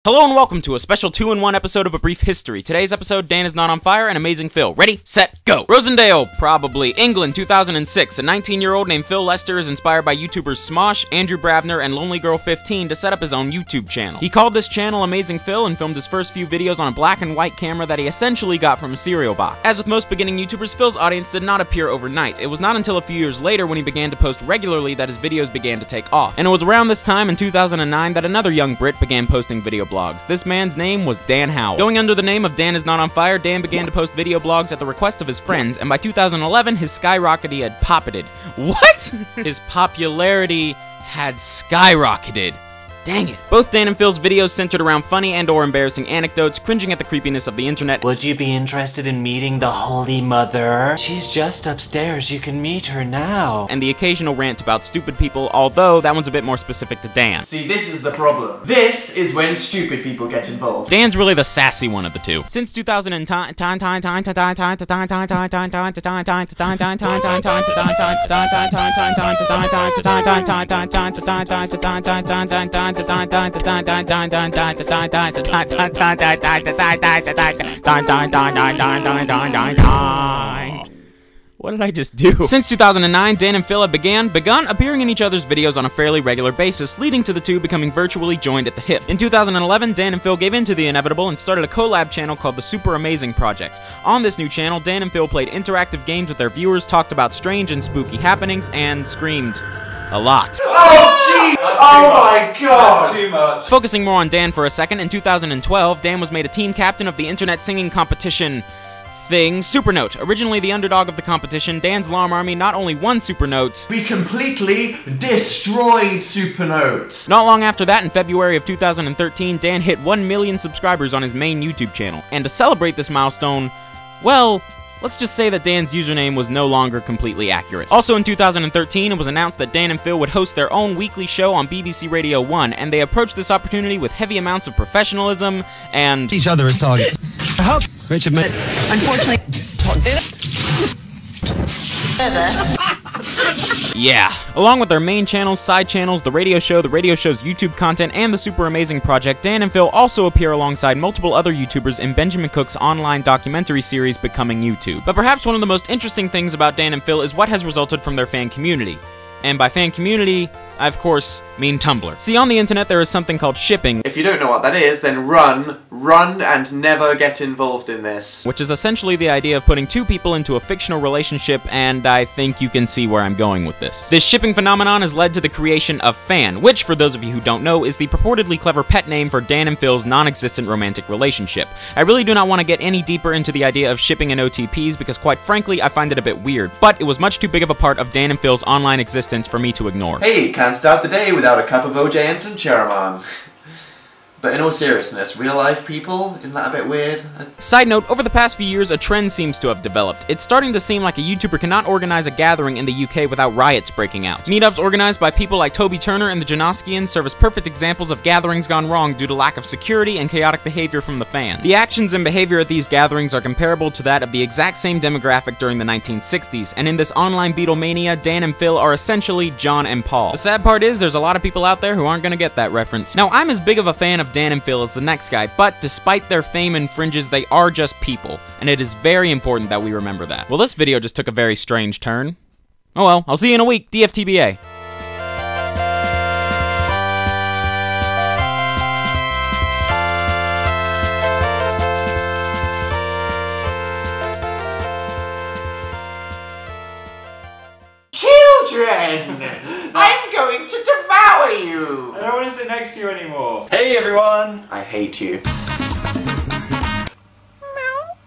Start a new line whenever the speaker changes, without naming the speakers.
Hello and welcome to a special 2-in-1 episode of A Brief History. Today's episode, Dan is not on fire and Amazing Phil. Ready, set, go! Rosendale, probably. England, 2006. A 19-year-old named Phil Lester is inspired by YouTubers Smosh, Andrew Bravner, and LonelyGirl15 to set up his own YouTube channel. He called this channel Amazing Phil and filmed his first few videos on a black and white camera that he essentially got from a cereal box. As with most beginning YouTubers, Phil's audience did not appear overnight. It was not until a few years later when he began to post regularly that his videos began to take off. And it was around this time in 2009 that another young Brit began posting video blogs. This man's name was Dan Howell. Going under the name of Dan is not on fire, Dan began to post video blogs at the request of his friends, and by 2011, his skyrocketed had poppeted. What? His popularity had skyrocketed. Dang it. Both Dan and Phil's videos centered around funny and/or embarrassing anecdotes, cringing at the creepiness of the internet.
Would you be interested in meeting the Holy Mother? She's just upstairs, you can meet her now.
And the occasional rant about stupid people, although that one's a bit more specific to Dan.
See, this is the problem. This is when stupid people get involved.
Dan's really the sassy one of the two. Since 2010, what did I just do? Since 2009, Dan and Phil have begun appearing in each other's videos on a fairly regular basis, leading to the two becoming virtually joined at the hip. In 2011, Dan and Phil gave in to the inevitable and started a collab channel called the Super Amazing Project. On this new channel, Dan and Phil played interactive games with their viewers, talked about strange and spooky happenings, and screamed a lot.
Oh, jeez! Oh my god!
That's too much.
Focusing more on Dan for a second, in 2012, Dan was made a team captain of the internet singing competition thing, Supernote. Originally the underdog of the competition, Dan's Alarm Army not only won Supernote,
we completely destroyed Supernote.
Not long after that, in February of 2013, Dan hit 1 million subscribers on his main YouTube channel. And to celebrate this milestone, well, let's just say that Dan's username was no longer completely accurate. Also in 2013, it was announced that Dan and Phil would host their own weekly show on BBC Radio 1, and they approached this opportunity with heavy amounts of professionalism and
each other as target. I hope Richard may
unfortunately
yeah. Along with their main channels, side channels, the radio show's YouTube content, and the Super Amazing Project, Dan and Phil also appear alongside multiple other YouTubers in Benjamin Cook's online documentary series Becoming YouTube. But perhaps one of the most interesting things about Dan and Phil is what has resulted from their fan community. And by fan community, I of course mean Tumblr. See, on the internet there is something called shipping.
If you don't know what that is, then run and never get involved in this.
Which is essentially the idea of putting two people into a fictional relationship, and I think you can see where I'm going with this. This shipping phenomenon has led to the creation of Fan, which, for those of you who don't know, is the purportedly clever pet name for Dan and Phil's non-existent romantic relationship. I really do not want to get any deeper into the idea of shipping and OTPs because, quite frankly, I find it a bit weird, but it was much too big of a part of Dan and Phil's online existence for me to ignore.
Hey, can't start the day without a cup of OJ and some Charamon. But in all seriousness, real life people, isn't that a bit weird?
Side note, over the past few years, a trend seems to have developed. It's starting to seem like a YouTuber cannot organize a gathering in the UK without riots breaking out. Meetups organized by people like Toby Turner and the Janoskians serve as perfect examples of gatherings gone wrong due to lack of security and chaotic behavior from the fans. The actions and behavior at these gatherings are comparable to that of the exact same demographic during the 1960s, and in this online Beatlemania, Dan and Phil are essentially John and Paul. The sad part is, there's a lot of people out there who aren't gonna get that reference. Now, I'm as big of a fan of Dan and Phil as the next guy, but despite their fame and fringes, they are just people, and it is very important that we remember that. Well, this video just took a very strange turn. Oh well, I'll see you in a week, DFTBA.
Children! I'm going to devour you!
I don't want to sit next to you anymore. Hey everyone!
I hate you.